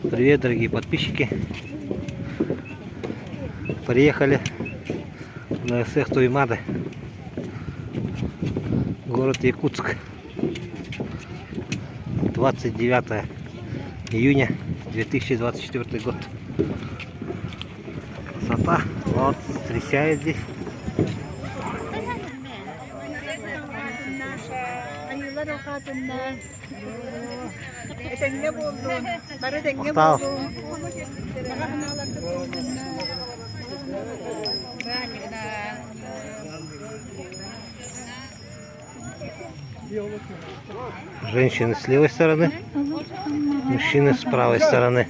Привет, дорогие подписчики. Приехали на СХ Туймады, город Якутск. 29 июня 2024 год. Красота. Вот, встречает здесь. Устал. Женщины с левой стороны, мужчины с правой стороны.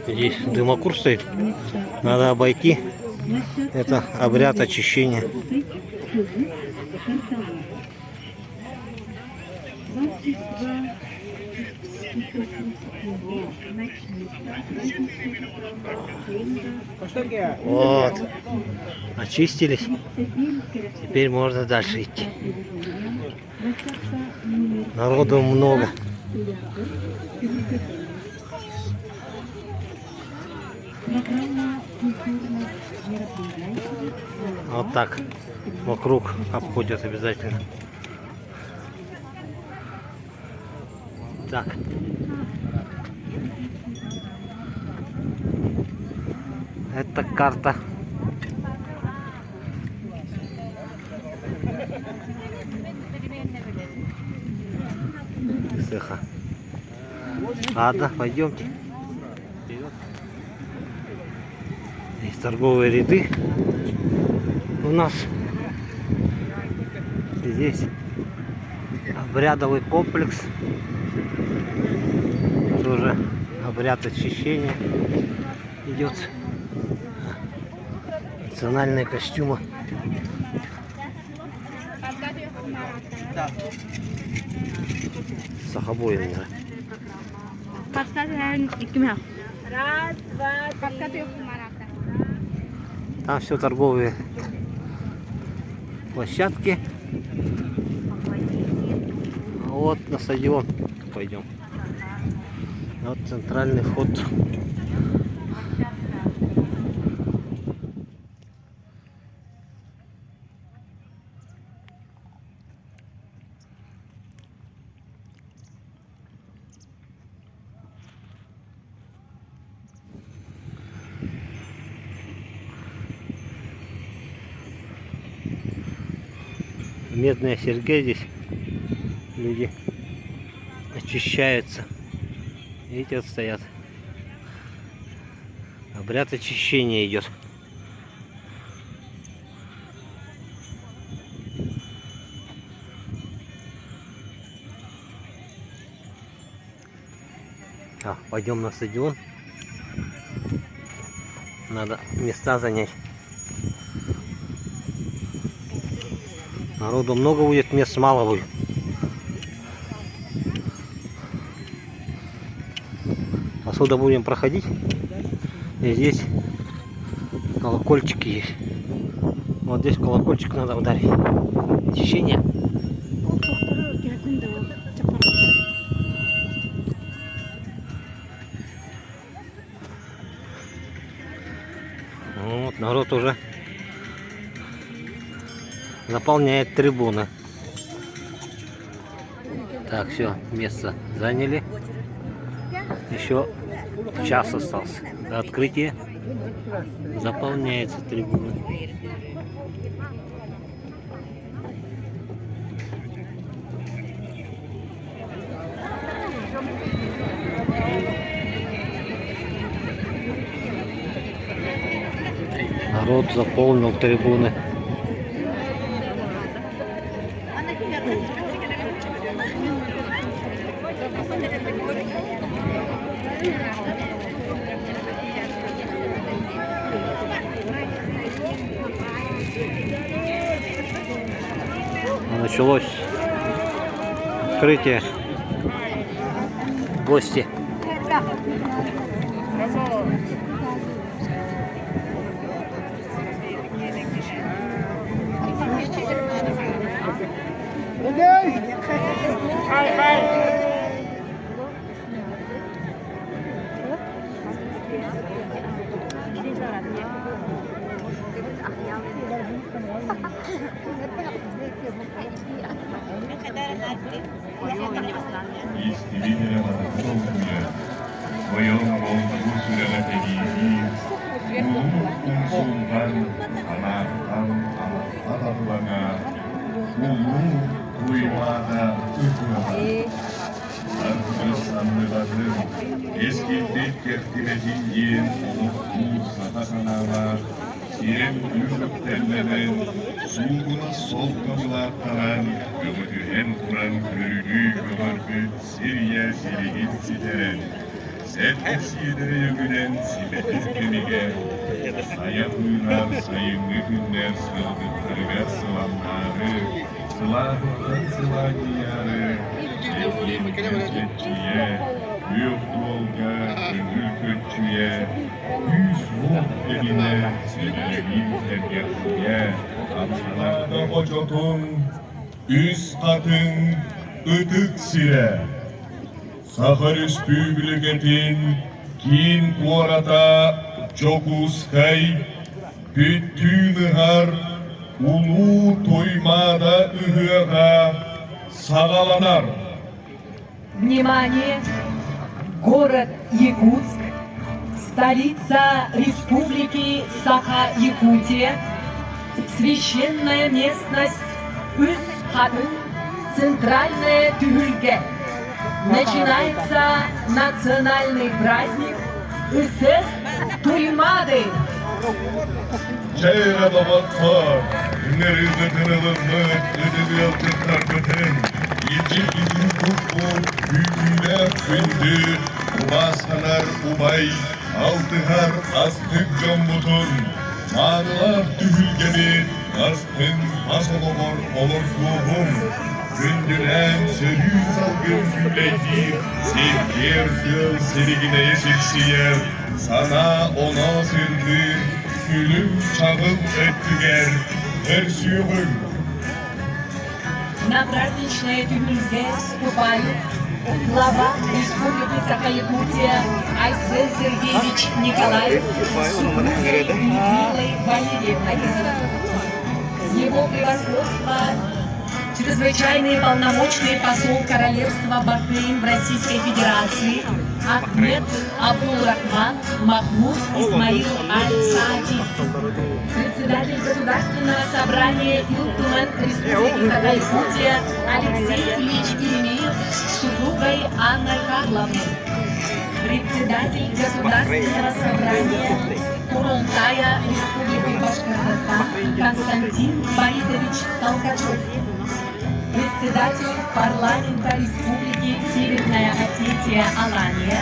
Здесь дымокур стоит, надо обойти. Это обряд очищения. Вот, очистились, теперь можно дальше идти. Народу много. Вот так вокруг обходят обязательно. Так. Это карта. Цеха. Ладно, пойдемте. Есть торговые ряды у нас. Здесь обрядовый комплекс. Тоже обряд очищения идет. Национальные костюмы. Сахабоем. Там все торговые площадки. А вот на стадион пойдем. Вот центральный вход. Медная серьга, здесь люди очищаются. Видите, вот стоят. Обряд очищения идет. Пойдем на стадион. Надо места занять. Народу много будет, мест мало будет. Отсюда будем проходить. И здесь колокольчики есть. Вот здесь колокольчик надо ударить. Очищение. Вот народ уже заполняет трибуны. Так, все, место заняли. Еще час остался до открытия. Заполняется трибуна. Народ заполнил трибуны. Началось открытие. Гости. 이스티비드라마는 무서우면 고용공 구수령을 대기히 순간 바다부가가 구이와가 으스러가 Alhamdulillah, eski tekkertinetin oğlu sahasanava Kiren ürüklerlenen suğuna solkamılar kalan Ömüdühen kuran körülü kömürgü Siriye sirigin siteren Sertesi yedere yögülen simetin kemige Sayın uyunar sayınlı günler sığdıklarına sılanları Sılahından sılaki yarı Sevgin gerçekçiye Büyük dolga gönül kötçüye Yüz ruh evine Sevgin tergiyatçıya Amsalarda hocotun Üst katın ıtık sire Saharis büyülügetin Kin kuarata Çokuskay Bütün har Ulu toymada ühüga Sağalanar Внимание! Город Якутск, столица Республики Саха-Якутия, священная местность Üst-Хатын, центральная Тюльге. Начинается национальный праздник Үсэх Туймады. Çeyre babatlar, günlerimde tanılanmak, edebiyatı tarkatın, İlçe bizim kutlu, büyüğüne sündü, Ubasanar ubay, altıhar astık cambutun, Mağrılar tühülgeni, astın masalomor olur ruhum, Gündüren sörü salgın gülleydi, sevgiyer yıl serigine yeşilsiyer, Sana ona sürdü, gülüm çağıl öttüger, her suyuğum. На праздничное Тюмельге вступают глава Республики Саха-Якутия Айсен Сергеевич Николаев с супругой Людмилой Валерьевной. Его превосходство чрезвычайный полномочный посол Королевства Бахрейн в Российской Федерации Ахмед Абдул-Рахман Махмуд Исмаил Аль-Саади, председатель Государственного собрания Илтуман Республики Саха-Якутия Алексей Ильич Еремеев с супругой Анной Карловной, председатель Государственного собрания Курултая Республики Башкортостан Константин Борисович Толкачев, председатель парламента Республики Северная Осетия Алания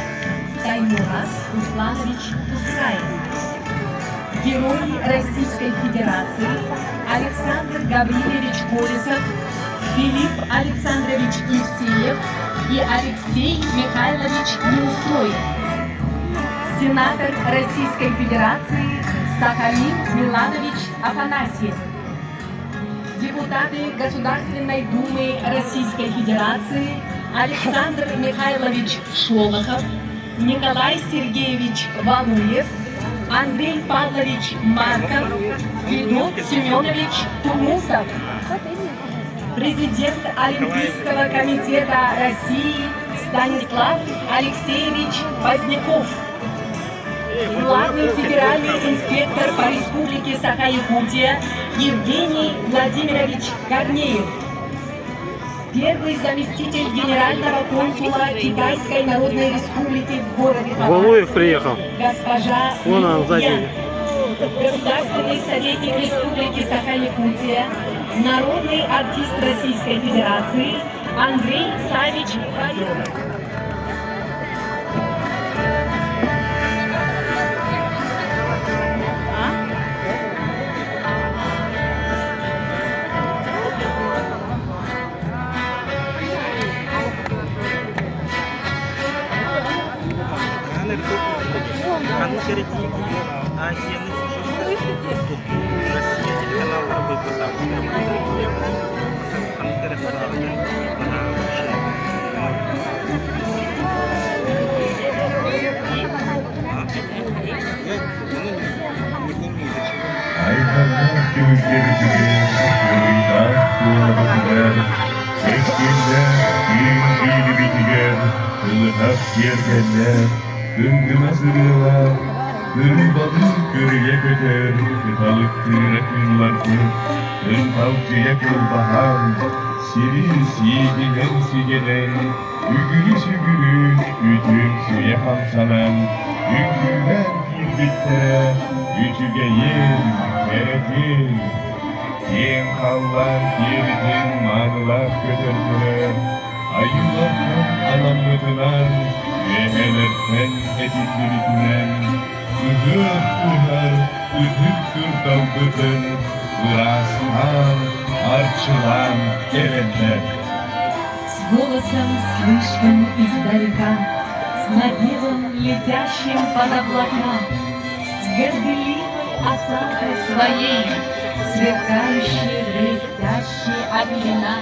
Таймураз Русланович Тускаев, герой Российской Федерации Александр Гаврилович Борисов, Филипп Александрович Евсеев и Алексей Михайлович Неустроев, сенатор Российской Федерации Сахалин Миланович Афанасьев, депутаты Государственной Думы Российской Федерации Александр Михайлович Шолохов, Николай Сергеевич Валуев, Андрей Павлович Марков, Федот Семенович Тумусов, президент Олимпийского комитета России Станислав Алексеевич Поздняков, главный федеральный инспектор по Республике Саха-Якутия Евгений Владимирович Корнеев, первый заместитель генерального консула Китайской Народной Республики в городе Валуев приехал. госпожа Вон он сзади. Ян, государственный советник Республики Саха-Якутия, народный артист Российской Федерации Андрей Савич Байонов. Россия, телеканал выпуск. Yergenler, döngüme sırıyorlar, kırılmadı körüye köter, balıktır akıllardı, ön tavcıya kılbahan, Sirius yiğidinen sigelen, ügülü sügülü, ütüm suya hamsalan, ügüller girdiklere, ütüge yer, keretin, yen kallar yerden mağlar götürdüler, ayılardan alamladılar, vehelerden edildirildiler, ıhır dalgıdın, ıraslan, арчылам эвенлер. С голосом слышным издалека, с напевом летящим под облака, с горделивой осанкой своей, сверкающей, блестящей от вина.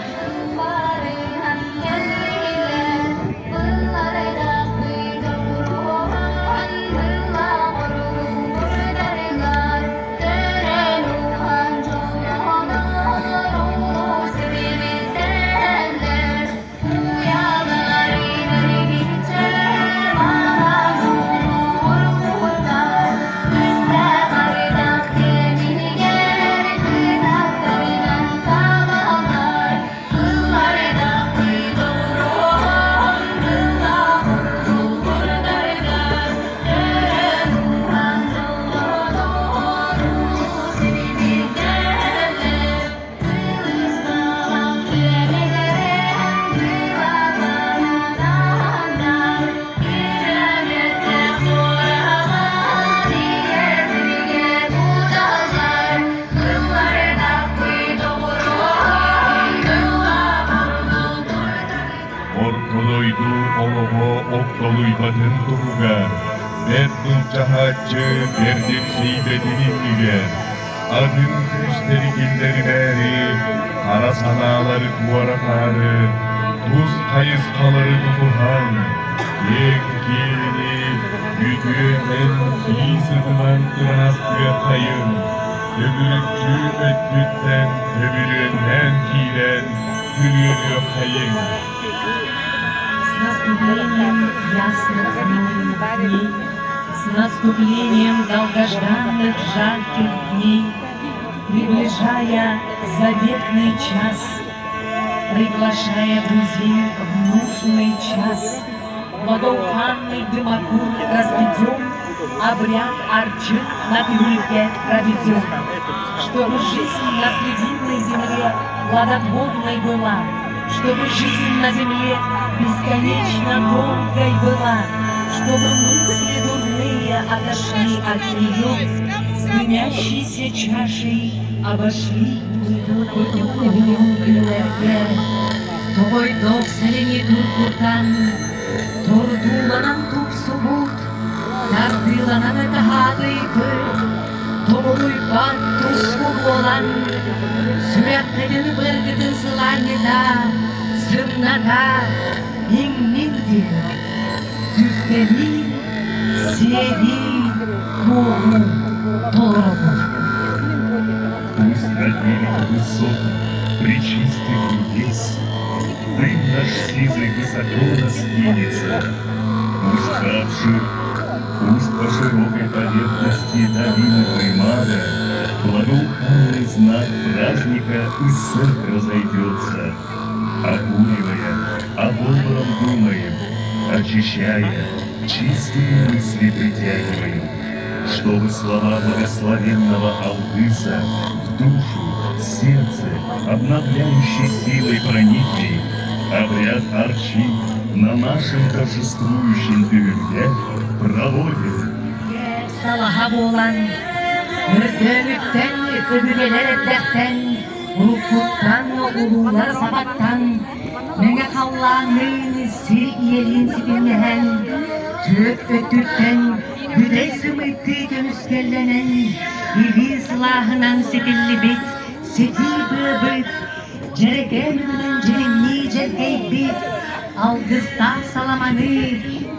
Ortoluydu oloğu oktoluybatın turuga, Derdim cahatçı derdim siydedinin diger, Adım küsteri gilleri beri, Kara sanaları kuvarakarı, Tuz kayıskaları tutuhan, Yek gelini, Güdüğünden iyi sıdılan kıras kıyatayım, Öbürükçü ötlükten, öbüründen kilen, Gülüyor yokayım. С наступлением ясных зимних дней, с наступлением долгожданных жарких дней, приближая заветный час, приглашая друзей в нужный час, благоуханный дымокур разведем, обряд арчин на крыльке проведем, чтобы жизнь на срединной земле плодотворной была, чтобы жизнь на земле бесконечно долгой была, чтобы мысли дурные отошли от нее, с дымящейся чашей обошли Той док селени туркуртан, тордуланан туп субут, тардыланан этагады пыр, Тобой патту суболан, сүрәтлеген бергідін сыланеда, сырната, иңнинді, түптені, севи, куғу, торогу. Пусть над ними высот, причистый небес, Дым наш сизый высоко раскинется, Пусть обшир, пусть по широкой поверхности долины Примада Благоуханный знак праздника из сырк разойдется, Окуривая, обором думаем, очищая, чистые мысли притягиваем, чтобы слова благословенного Алдыса в душу, сердце, обновляющей силой проникли, обряд арчи на нашем торжествующем тюрьме проводит. Salaha boğulan, Mürdönükten, öbürgeler etlekten, Urukuttan, ulular sabaktan, Mene kallanın, sir iyelin sibinlehen, Tüp ötükten, güde sımıttı dönüskellenen, İvi silahınan setilli bit, seti bıbıt, Ceregen ünün cerimni cergey bit, Algızda salamanı,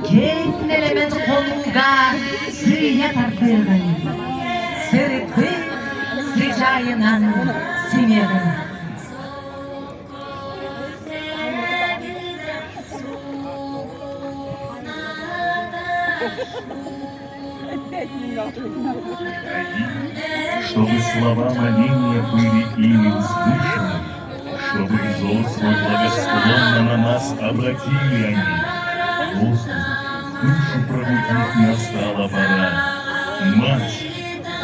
Kennelemez koluga, Sırıya tardığın, Sırıklı, sıcağınan, Sinerin. чтобы слова моления были ими услышаны, чтобы взор свой благосклонно на нас обратили они. Воздух, душу пробудить настала пора. Мать,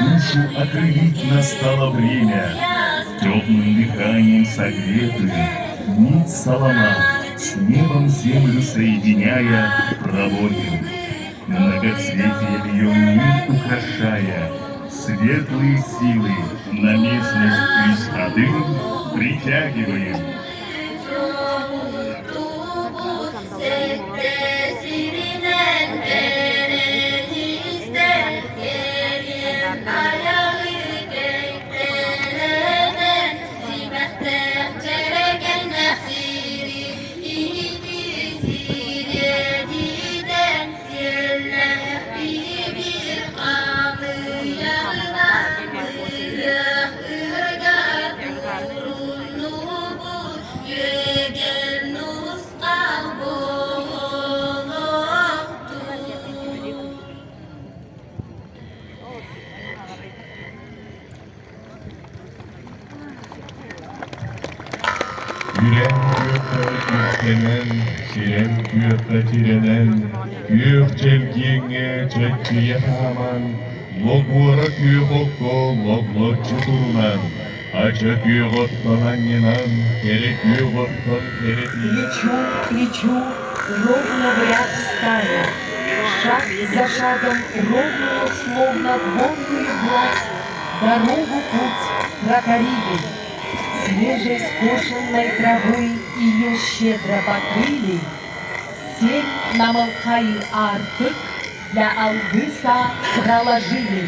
душу окрылить настало время. Теплым дыханием согретую, нить солома, с небом землю соединяя, проводим. Многоцветие ее мир украшая, светлые силы на местность Ишадым притягиваем. Сирен күйөкті тиренен, күйөк желгеңе жөткіе хаман, логуара күйөк окко, логло чутурнан, ача күйөк оттон аңенан, кере күйөк оттон керети. Плечо к плечу, ровно в ряд стая, шаг за шагом ровно, словно тонкую гладь, дорогу путь прокорили. Свежей скошенной травы ее щедро покрыли, семь намылкай артык для алгыса проложили.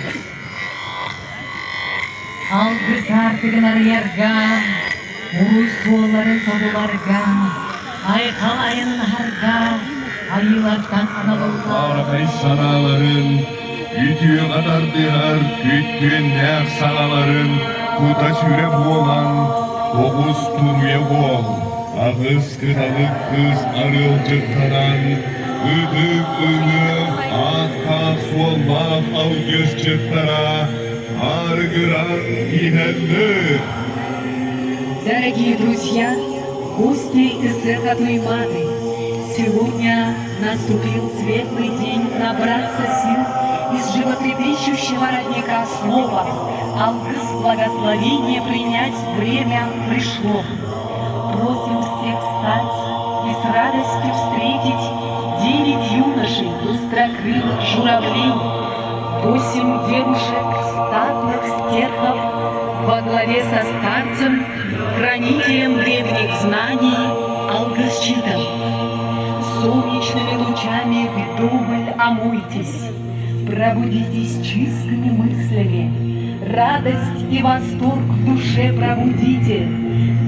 Алгыс артыгын арыярга, уй соларын тобуларга, айкалайын нахарга, айылардан анылылга. Аракай саналарын, ütüye kadardığlar, kütkün nәқ sağaların, kuta çüre boğan, Oğuz turye bol, ağız kıtalık kız arılcıktaran, Üdük ünü, akka solmak al göz çıktara, Argıran inenli. Дорогие друзья, гости из цеха Туйматы, сегодня наступил светлый день набраться сил из животрепещущего родника слова. Алгыс благословение принять время пришло. Просим всех встать и с радостью встретить 9 юношей, быстрокрылых журавлей, 8 девушек, статных стерхов, во главе со старцем, хранителем древних знаний Алгысчитом. Солнечными лучами вдоволь омойтесь, пробудитесь чистыми мыслями, радость и восторг в душе пробудите,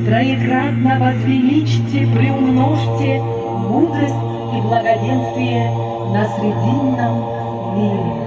троекратно возвеличьте, приумножьте мудрость и благоденствие на срединном мире.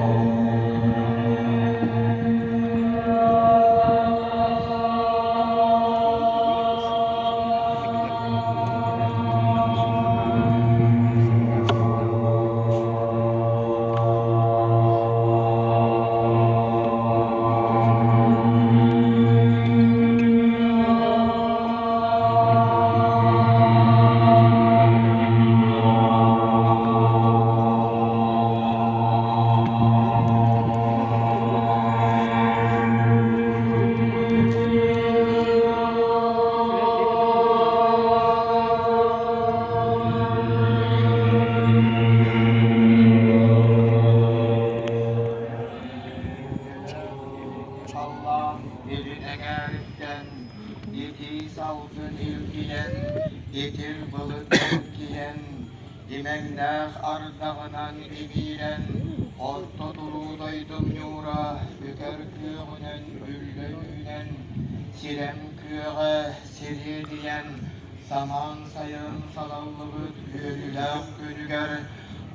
Etil bılıktan giyen, imennah ardağınan ibiren, orta durudaydım yura, büker kүйöğünen, üllöğünen, sirem kүйöğe siri diyen, saman sayın salallıbıt köyülüler kölüger,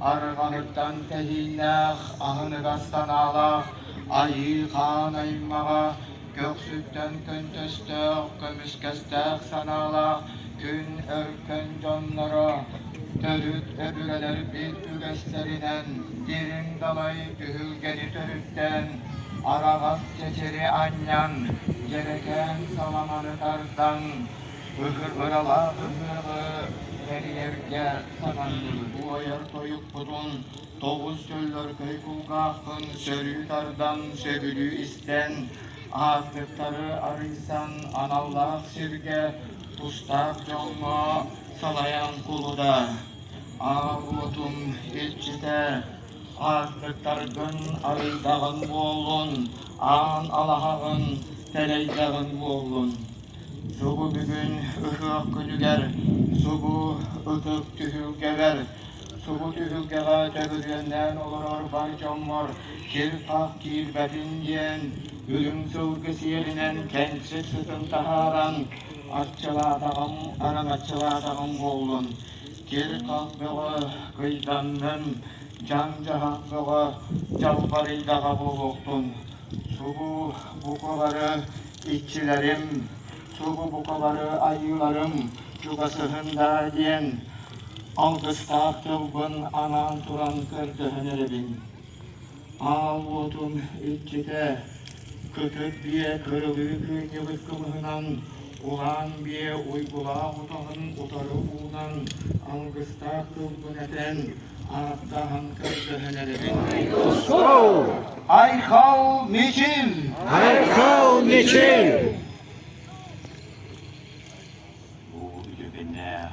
arğanıktan tehinnah, ahını gastan ağlaq, ayı kan aymağa, göksütten köntöstök, kömüşkestek sanalaq, gün örkön canlara, törüt öbüreler bir ügeslerinen, derin dalay gühülgeni törütten, Aragap keçeri anyan, gereken salamanı tardan, ıhırala ıhırı, her yerge satandır. Bu ayar toyuk budun, Toğuz çöller köy kulgakın, sörü tardan, sögülü isten, ağızlıkları arıysan, anallah sirge, Ustak jonma, salayan kuluda, ağutum ilçite, ağızlıklargın arıydağın boğulun, ağın alahağın teleydağın boğulun. Sugu bugün ıhık külüger, sugu ıtık tühülgever, sugu tühülgeğe tövürgenden olur barcamlar, kirpak kirbetin diyen, ülüm sılgısı yerinen kentsiz sıtın taharan, açıladağım, aran açıladağım boğulun. Kirpak beğe kıydandım, can cahak beğe jalbarıydağa boğuktun. Sugu bukaları iççilerim, sugu bukaları ayılarım, cugasıhında diyen, algıstak yılgın anan turan kırdığınırım. Ağutum iççite, köküt biye kırılı kıyılı kımıhınan, ulan biye uygula utağın utarı uğunan, algıstak yılgın eten, ağıttağın kırdığınırım. Aykav niçin? Aykav niçin? Bu göbenler,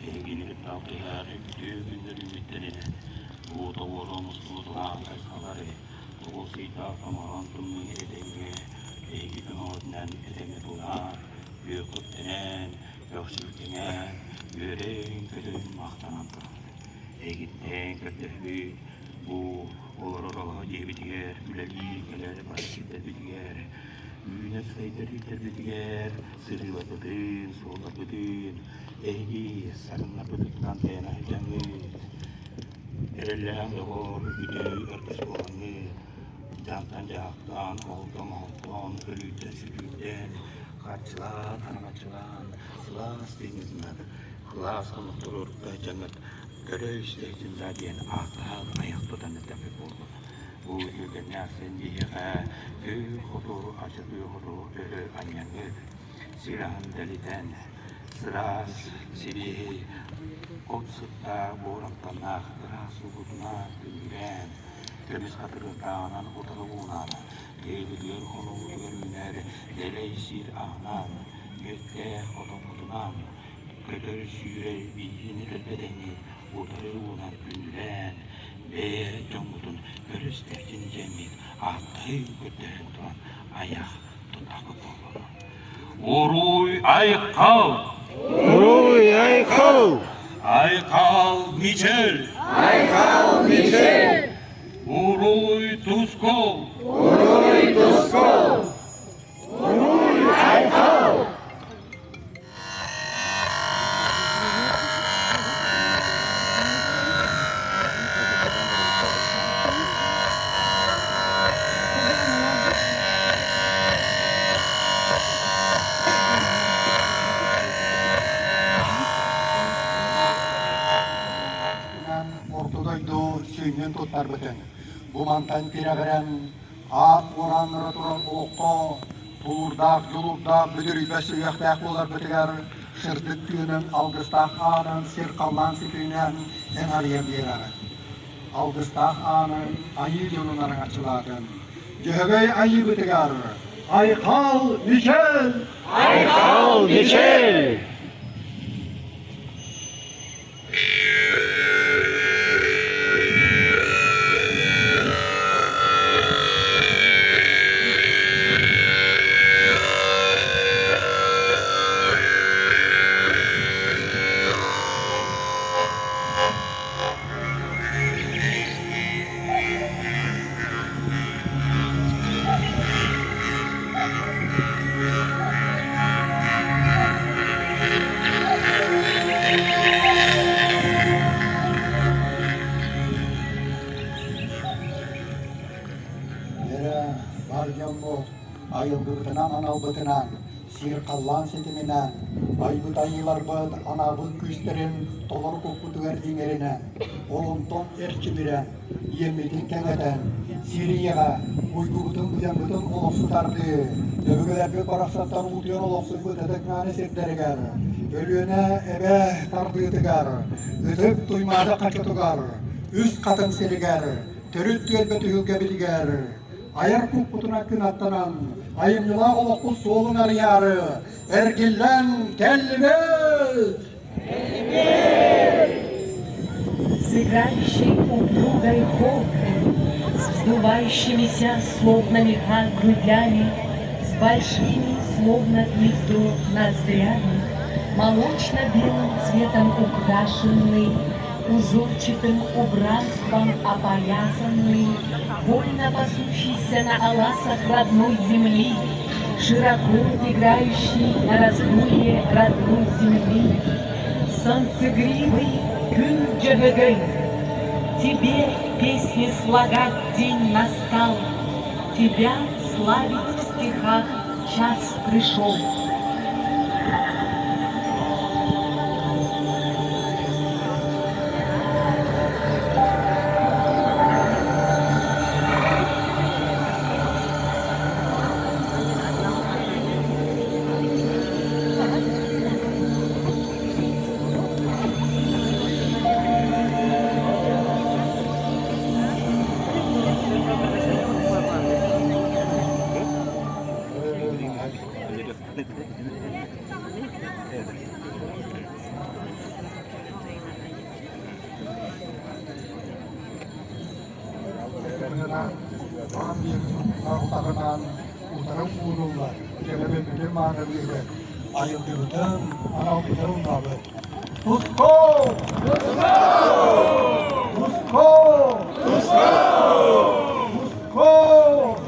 ilgili tavsiyeler, günleri ümitleri, bu doğrumuz tutulan kasaları, bu sita samaran tümü edenge, ilgili ordnen edenge tular, büyük denen, yoksülkenen, yüreğin kötü mahtanandır. Egitten kötü bu olarak yebitiger, gülelir, gelir, barışıklar bitiger, üyüne saydır bitiger, sırrı batırdın, soğlar batırdın, eği sarınlar batırdan tena hicanı, erelleğen doğur, güdü, örtüs olanı, cantan cahaktan, alttan, ölüyden, sülüyden, kaçılan, anamaçılan, sılas denizler, kılas olmak durur, cennet, görüşte içinde diyen ağlar ayaktadan tepe bulur. Bu yüzden sen diye köy hudu, acıdı hudu, ölü anyanı, silahın deliden, sıras, silihi, ot sıtta, boğraktan sıras uğuduna dönülen, temiz katırı dağınan ortalı uğunan, yeğliler onu görünler, deleysir ağlar, gökte otomotunan, kötür şüre bihinir bedeni, ortalı uğunan günden, ve cumhurun görüstercin cemil, altayı götürün turan, ayak tutakı olur. Uruy Aykal! Uruy Aykal! Aykal Michel! Aykal Michel! Uruy Tuskol! Uruy Tuskol! Uruy Aykal! Ortodaydı suyunun tutlar bütün. Bu mantan piraveren, at oranları turan oğukta, tulurdak, yolurdak, büdür übesi yaktak olar bütüger, sırtık tüyünün algıstak anın, sirkallan sütüyünen en arayem diyeler. Algıstak anın, ayı yolunların açıladın. Cehögey ayı bütüger, Aykal Michel! Aykal Michel! Barjambo ayıl gırtınan anal bıtınan Сирқаллан сетімінен, айбыт айыларбыт анабыт күстерін толыр көкпүтігер деңеріне, олымтон әрчімірен, еметін кәңетен, Сирияға, ұйгыбытын бұдан олықсытарды, дөбігілербек барақсаттан ұтыян олықсы бұт әдік мәні сеттерігер, өліөне әбе тардыдығар, үтіп тұймады қачытығар, үст қатын селігер, түріт түйелбеті үлгебедігер, аяр көкпүтін әкін аттанан, айымныла олыққы солын арыяры, әргеллән кәлібет! Сыграющий упругой холкой, с вздувающимися, словно меха, грудями, с большими, словно гнездо, ноздрями, молочно-белым цветом украшенный, узорчатым убранством опоясанный, вольно пасущийся на оласах родной земли, широко играющий на раздолье родной земли, солнцегривый күн жібігін, тебе песни слагать день настал, тебя славить в стихах час пришел. Utarım uğrunlar, kelebek bütün maneviyede, ayıldı bütün anav biterun tabi. Tusko! Tusko! Tusko! Tusko!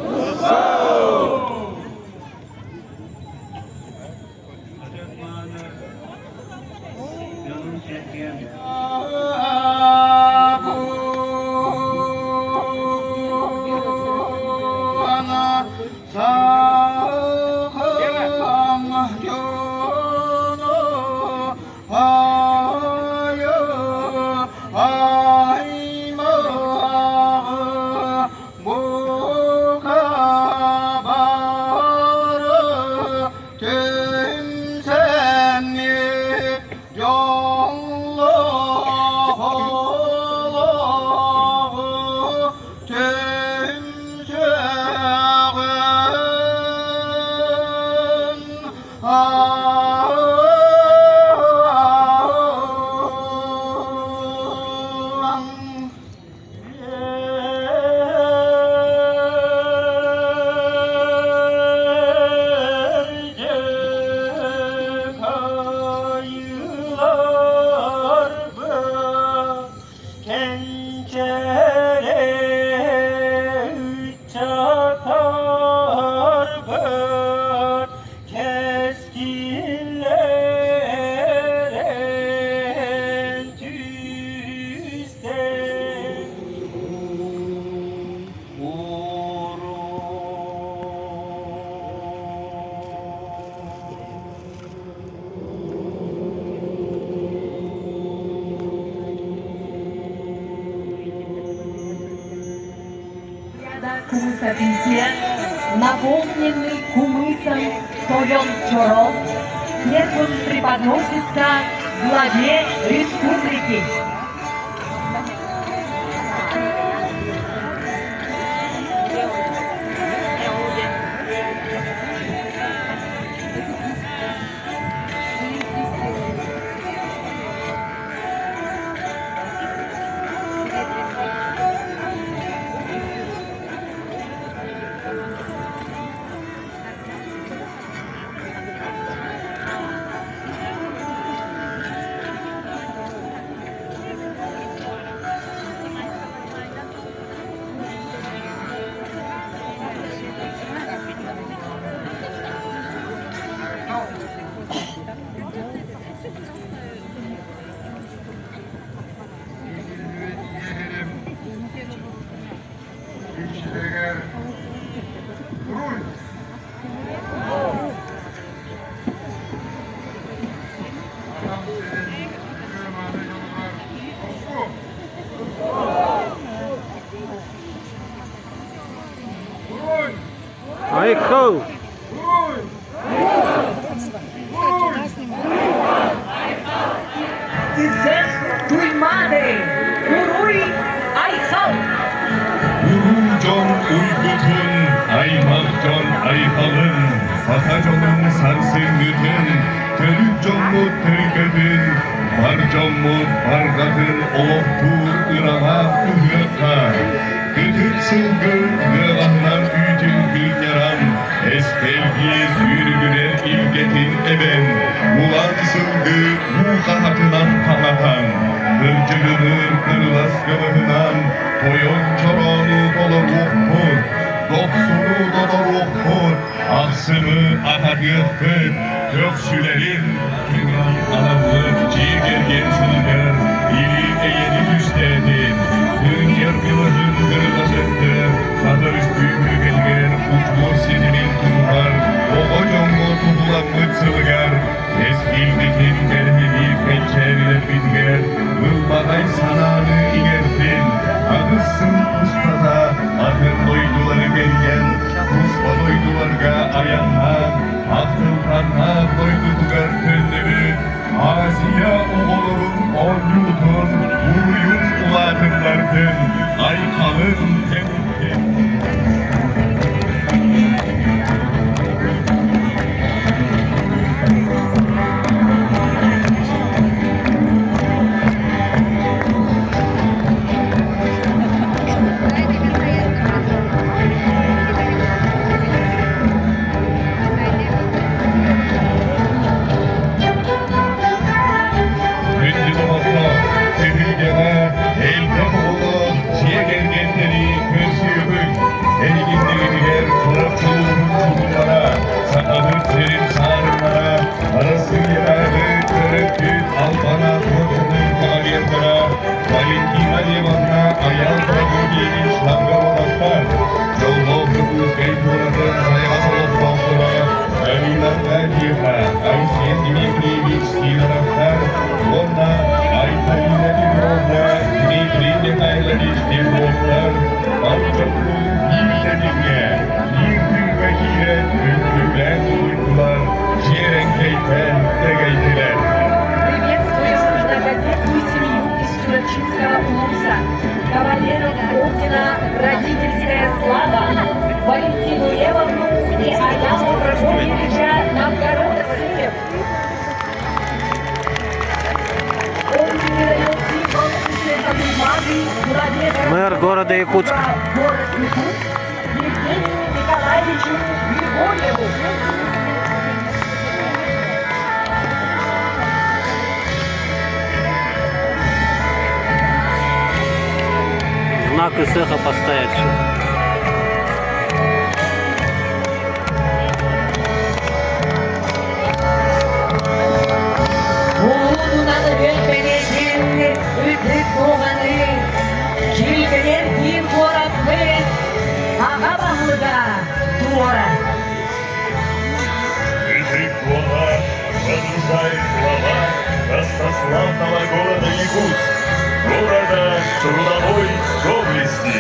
Tusko! Кумысовите, наполненный кумысом солен чоров, первым преподносится главе республики. Айхау! İzzet duymadı. Uruy Ayhal. Urucan uygutun, aymakcan ayhalın, Satacanın sarsın bütün, Törükcan mu törkedin, Barcan mu bargadın, Oloktur ırağa ührekka, Kütük sılgı ırağlar ücün gülgeran, Eskelgi sürgüne ilgetin eben, Ulan sılgı muhahatınan kahatan, Hırcılığın kırlas gövünden, Toyon çoronu dolu ruhun, Doksunu dolu ruhun, Aksını ahadiyettir, Göksülerin dünya alamlık ciğergen sılgır, İli eğeni üstedin, Dünya gülühün kırlasıdır, Kadır üstüğü gelger, Uçmur sizinin turlar, Oğucun mu tuğulanlık sılgır, Eskil bitin derhemi pençeriler bitger, Mılmagay sananı inertin, Ağızsın ustada, Adın doyduları gelgen, Uspa doydularga ayanlar, Aktın kanna doydu tugar tönlümü, Asiya oğulurun on yutun, Uruyun ulatınlardın, Ay kalın temizlik. Кавалеров ордена «Родительская слава» Валентину Левовну и Аяну Прокофьевича Новгородцев. Он передает символ Света бумаги главе Мэр города Якутск. город Якутск Евгению Николаевичу Григорьеву. Знак из цеха поставить. Улунунан өлпенеген үтік туғаны, келгілер киім қорапты, аға бағылға туора. Язык слова, водружает слова Достославного города Якутск, города трудовой доблести.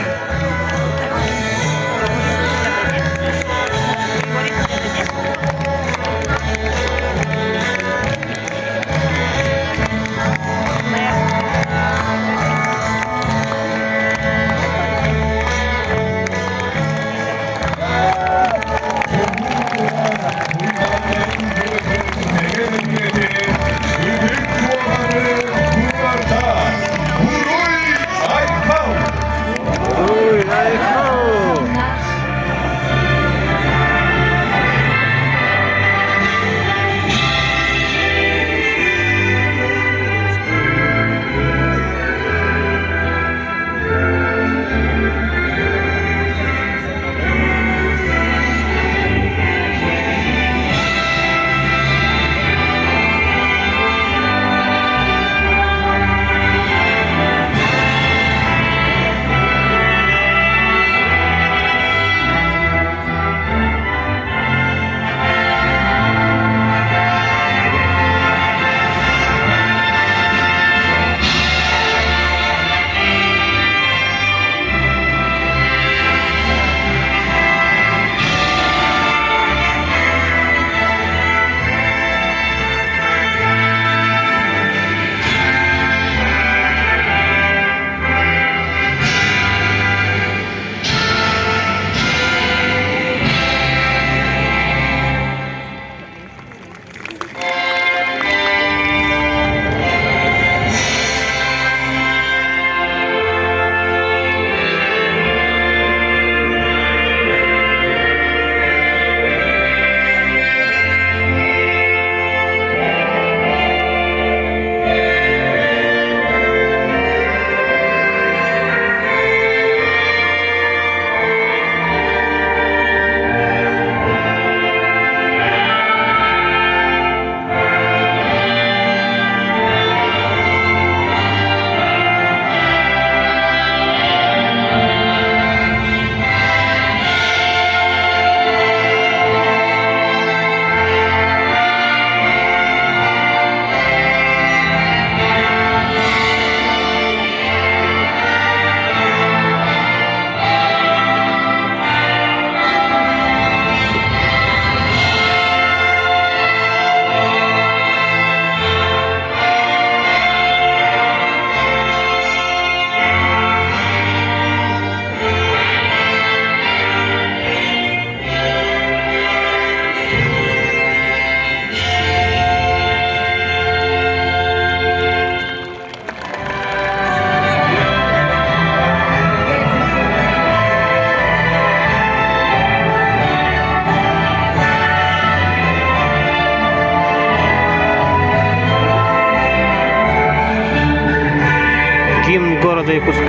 города Якутска.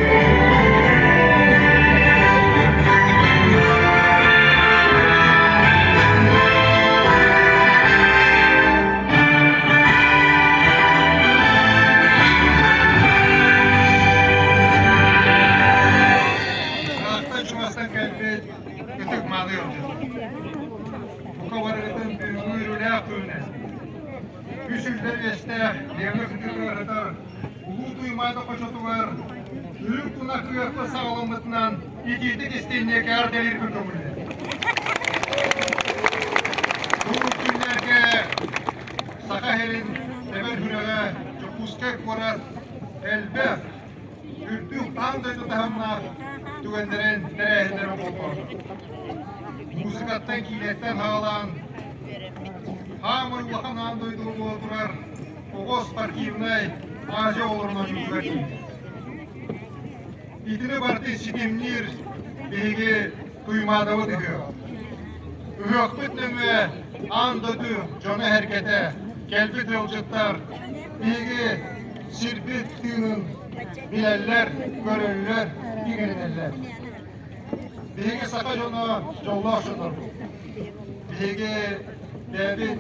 Ақтан шуастан кәлбет үтік малы өтті. Бұқа барығытын үйрілі ақтуыны. Күшілдер весті, еңі күтірі ұрытар. Ұлу туймайды қошатуар. Үрік тұна күйірті сағылымытынан икейді кестеніне кәрделер күн көмілді. Бұл күндерге сақа херін әбір хүріға жүкускек борат әлбі үртің таңдай тұтағымна түгендерін тәрәхіндерін қолқорды. Музыкаттан кейлеттен хағалан, хамыр ұлақан андойды отырар, оғыз паркивнай ажы олырынан жүзіға кейді. Итіні барты сикемнер бейге туймадығы түгі. Үхөк бүттіңі андойды жоны әркеті, кәлбі тәлжіттар, бейге сирбет түйінің биләлләр, көрелләр, бигенелләр. Бейге сақа жоны жолла ашыныр. Бейге дәбет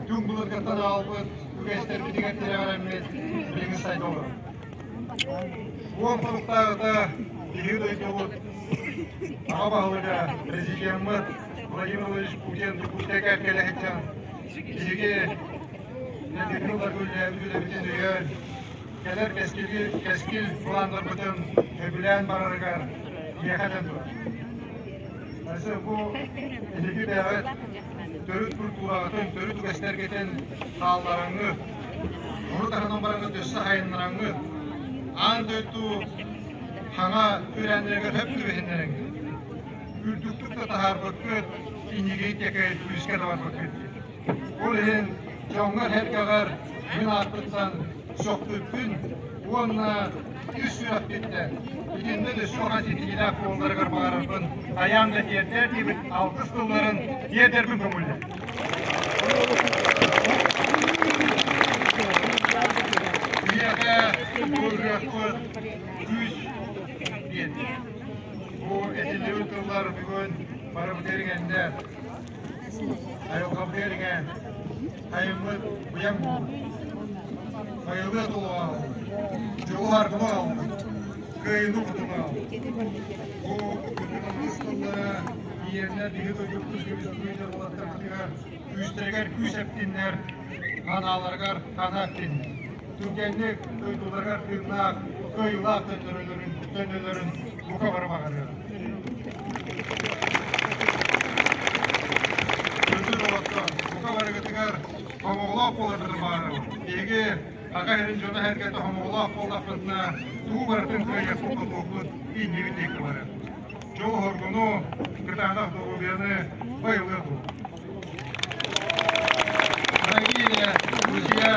түн бұлырғыртан албыт, үгәстер бітігер терәғарамет, бейге сайды olur. Оң құлықтағыда бейге дөйді олып, аға бағылыға президентміт Владимир Владимирович Путин үштек әркелі әйткен. Бейге нәтекілдар көлі әбілі бітен өйен, Келер кескил пландар бүтін өбілән барарығар ехәден тұр. Әсі бұл елгі дәвет төріт культурағытын, төріт үгәстер кетін қалларыңы, оны тағынан бараңы төсі хайынларыңы, ан дөйту хаңа өрәндерігер хөп түбехіндеріңі. Үрдіктікті тағар бүккіт, инегей текет үйіске давар бүккіт. Бұл ең жоңғар әркеғар мен артықсан Şoktu gün, onunla üç sürat bitti. İkinde de şu hazreti ilah kolları kırmalarının ayağında yerder gibi alkış kılların yerder gün kömüldü. Dünyada kurraklık, güç yetti. Bu etili ülkeler bugün barı dergende, ayılgap dergen, ayımlık uyan buldu. Hayırlı dua, yollar dua, köyünü kutuma. Bu kutunun üstünde yerine bir de yurtuz gibi kuyular olattırdılar. Üsteler küs ettinler, kanalargar kana ettinler. Türkenlik kuyulargar tırnak, köyulak döndürülürün bu kabarı bakarıyor. Gözür olatta bu kabarı götüger, pamuğlak olardır bağırır. Ege Ağa herin jona herkete hamolaq қолдақытына туу барытын кайя соқы тоқыт иневи текті бары. Жол хоргуну кытаңдақ тоғубияны байылы тұр. Дорогие друзья,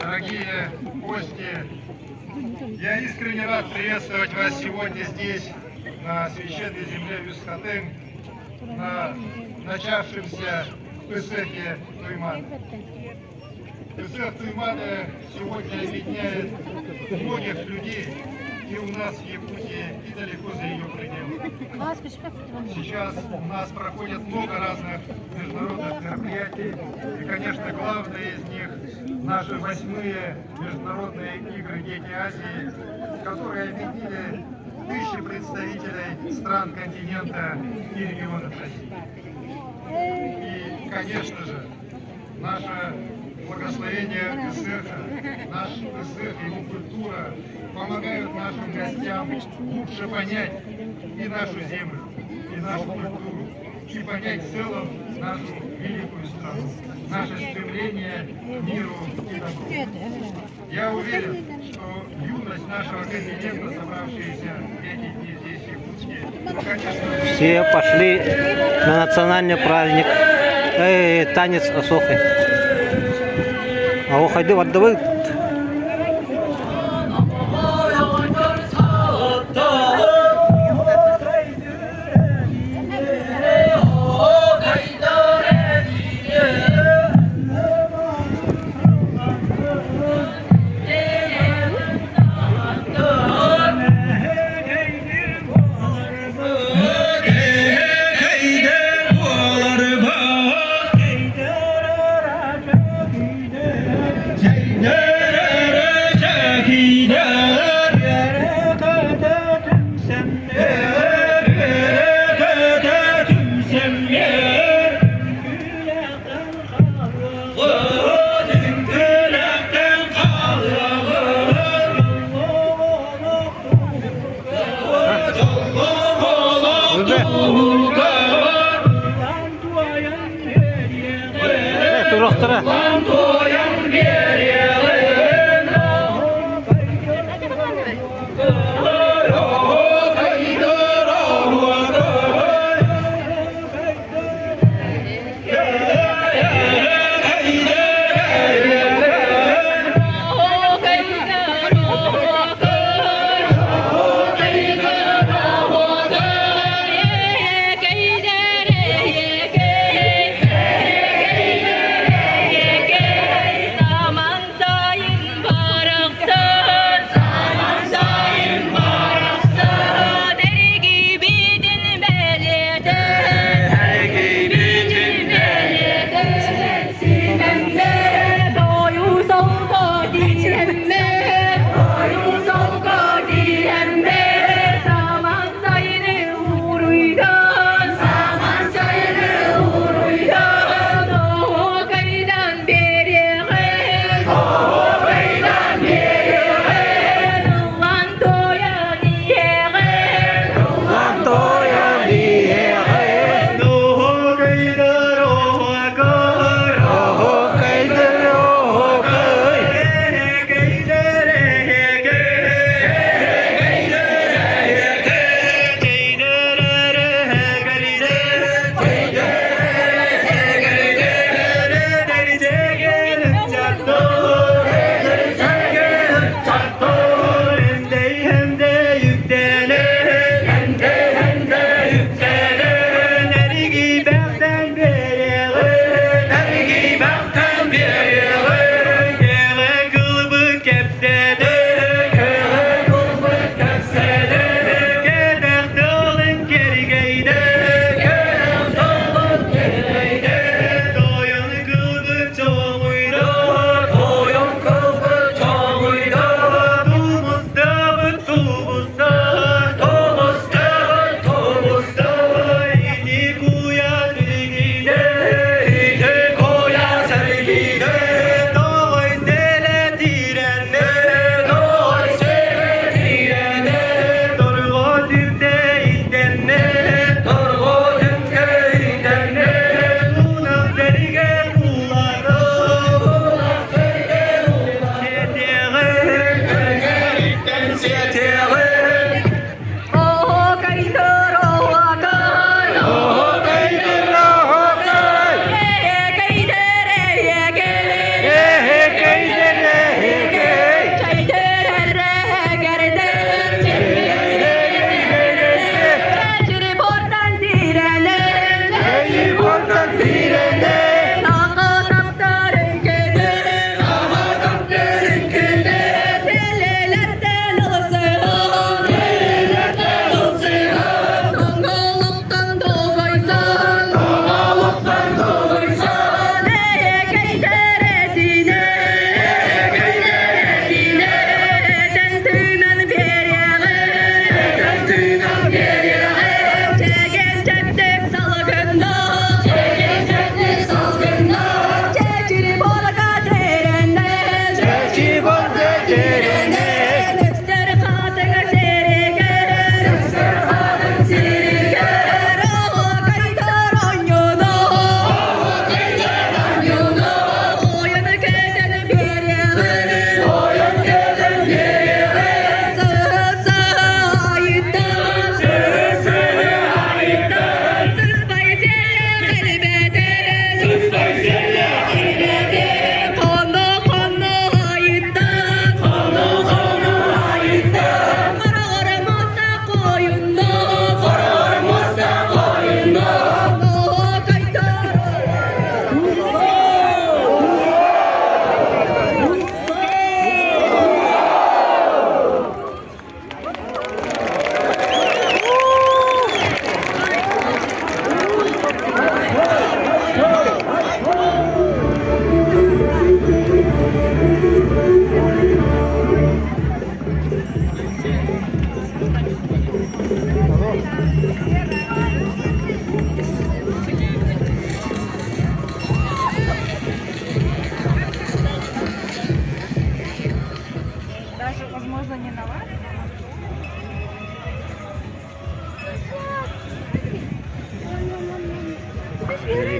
дорогие гости, я искренне рад приветствовать вас сегодня здесь, на священной земле Вюсхотын, на начавшемся Пысыхе Туйман. Пысых Туймана сегодня объединяет многих людей и у нас в Якутии, и далеко за ее пределами. Сейчас у нас проходит много разных международных мероприятий, и, конечно, главное из них – наши 8-е международные игры «Дети Азии», которые объединили тысячи представителей стран континента и регионов России. И, конечно же, наше благословение Пысыха, наш Пысых и его культура помогают нашим гостям лучше понять и нашу землю, и нашу культуру, и понять в целом нашу великую страну, наше стремление к миру и добру. Я уверен, что юность нашего континента, собравшиеся эти дни здесь, в Якутске, конечно... Все пошли на национальный праздник, танец Асохи. А haydi vadda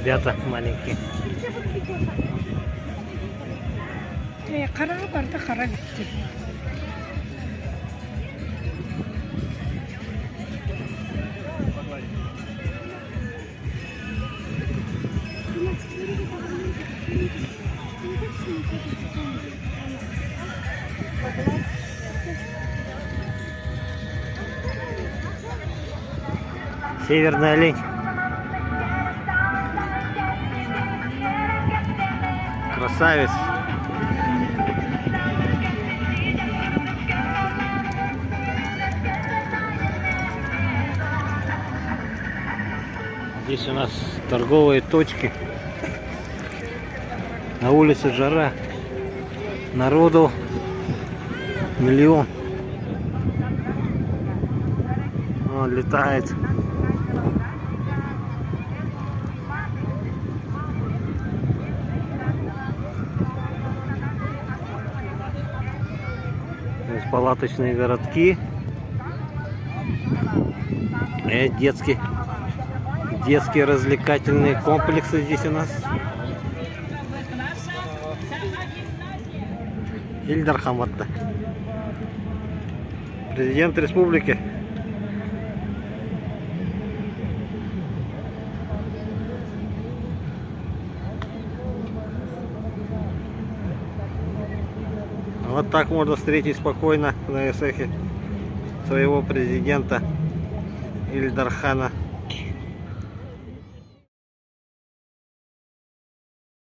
ребята маленькие. Қара барды қара кетті. Северный олень. Красавец. Здесь у нас торговые точки. На улице жара. Народу миллион. Он летает. Здесь палаточные городки. И детские развлекательные комплексы здесь у нас. Ильдар Хаматта, президент республики. Вот так можно встретить спокойно на Эсэхе своего президента Ильдархана